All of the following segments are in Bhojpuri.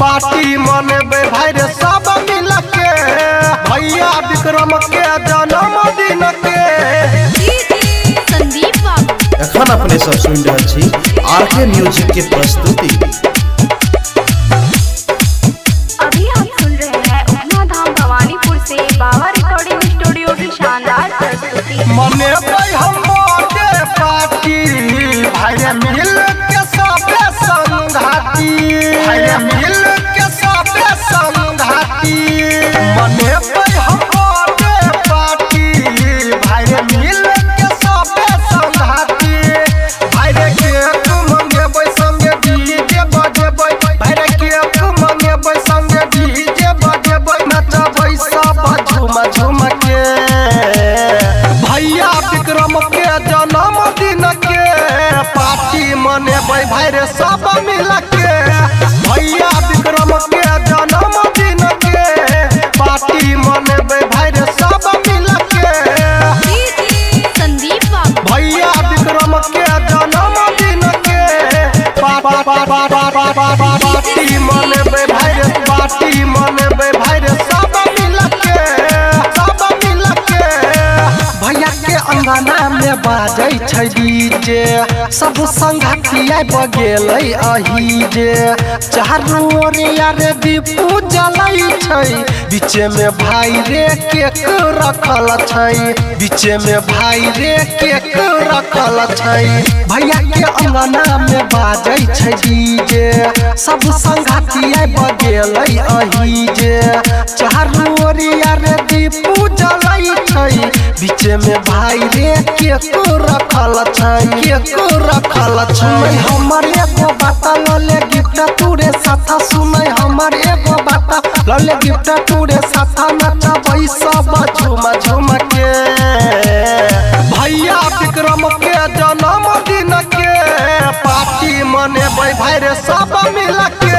पार्टी मनेबे भाई रे सब मिल के, भैया विक्रम के जन्मदिन के। संदीप बाबू एखन अपने सब सुन रहे छी आरके म्यूजिक के प्रस्तुति। अभी आप सुन रहे हैं उगना धाम भवानीपुर से बाबा रिकॉर्डिंग स्टूडियो की शानदार प्रस्तुति। मनेबे हम बर्थडे पार्टी भाई रे मिल के सबे संघाती, भाई रे मिल के सबे संघाती। मनेबे हम बर्थडे पार्टी भाई रे मिल के सबे संघाती। भाई रे केक मंगेबै संगे डीजे बजेबै, भाई रे केक मंगेबै संगे डीजे बजेबै, नचबै सब झूम झूम के। भैया विक्रम के जन्मदिन के पार्टी मनेबै भाई रे सब मिल के। भैया विक्रम के जन्मदिन के पार्टी मनेबै भाई रे सब मिल के। संदीप बाबू भैया विक्रम के जन्मदिन के पार्टी मनेबै भाई रे, पार्टी मनेबै भाई रे सब मिल के, सब मिल के। भैया के अंगना में बाजै छै डीजे, सब संगतिया बगेलै अही जे। चारू ओरिया रे दीपू जलै छै, बीचे में भाई रे केक रखल छै, बीचे में भाई रे केक रखल छै। भैया के अंगना में बाजै छै डीजे, सब संगतिया बगेलै अही जे। चारू ओरिया रे दीपू जलै छै, बीचे में भाई रे केक रखल छै, केक रखल छै। हमर एगो बात लले गिफ्ट तूरे साथ, सुनै हमर एगो बात लले गिफ्ट तूरे साथ, नचबै सब झूम झूम के। भैया विक्रम के जन्मदिन के पार्टी मनेबै भाई रे सब मिल के।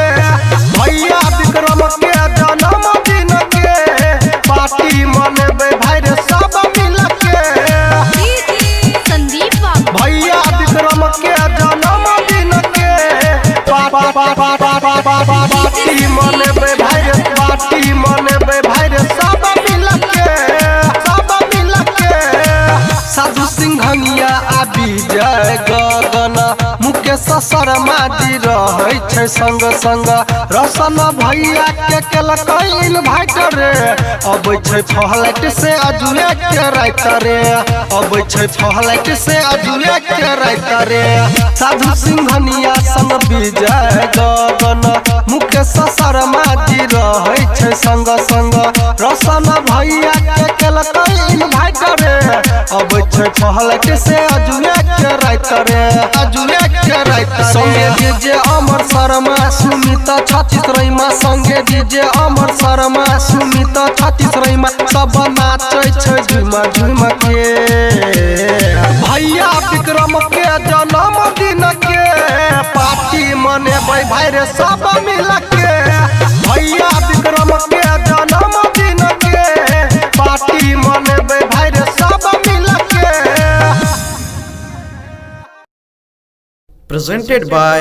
भैया विक्रम के जन्मदिन के पार्टी मनेबै भाई रे सब मिल के। संदीप बाबू भैया विक्रम के जन्मदिन के पार्टी मनेबै भाई रे, पार्टी मनेबै भाई रे सब मिल के, सब मिल के। साधु सिंघनिया आ विजय गगन मुकेश शर्मा जी रहै छै संग संग। रोशन भैया के केलकै इनवाइट रे, अबै छै फ्लाइट से अजुए के रात रे, अबै छै फ्लाइट से अजुए के रात रे। साधु सिंघनिया संग विजय गगन मुकेश शर्मा जी रहै छै संग संग। रोशन भैया के केलकै इनवाइट रे, अबै छै फ्लाइट से अजुए के रात रे, अजुए के रात रे। संगे डीजे अमर शर्मा सुमिता छत्तीस रैमा, संगे डीजे अमर शर्मा सुमिता छत्तीस रैमा, सब नाचै छै झूम झूम के। भैया विक्रम के जन्मदिन के पार्टी मनेबै भाई रे सब मिल के। भैया विक्रम के जन्मदिन के पार्टी मनेबै भाई रे सब मिल के। Presented by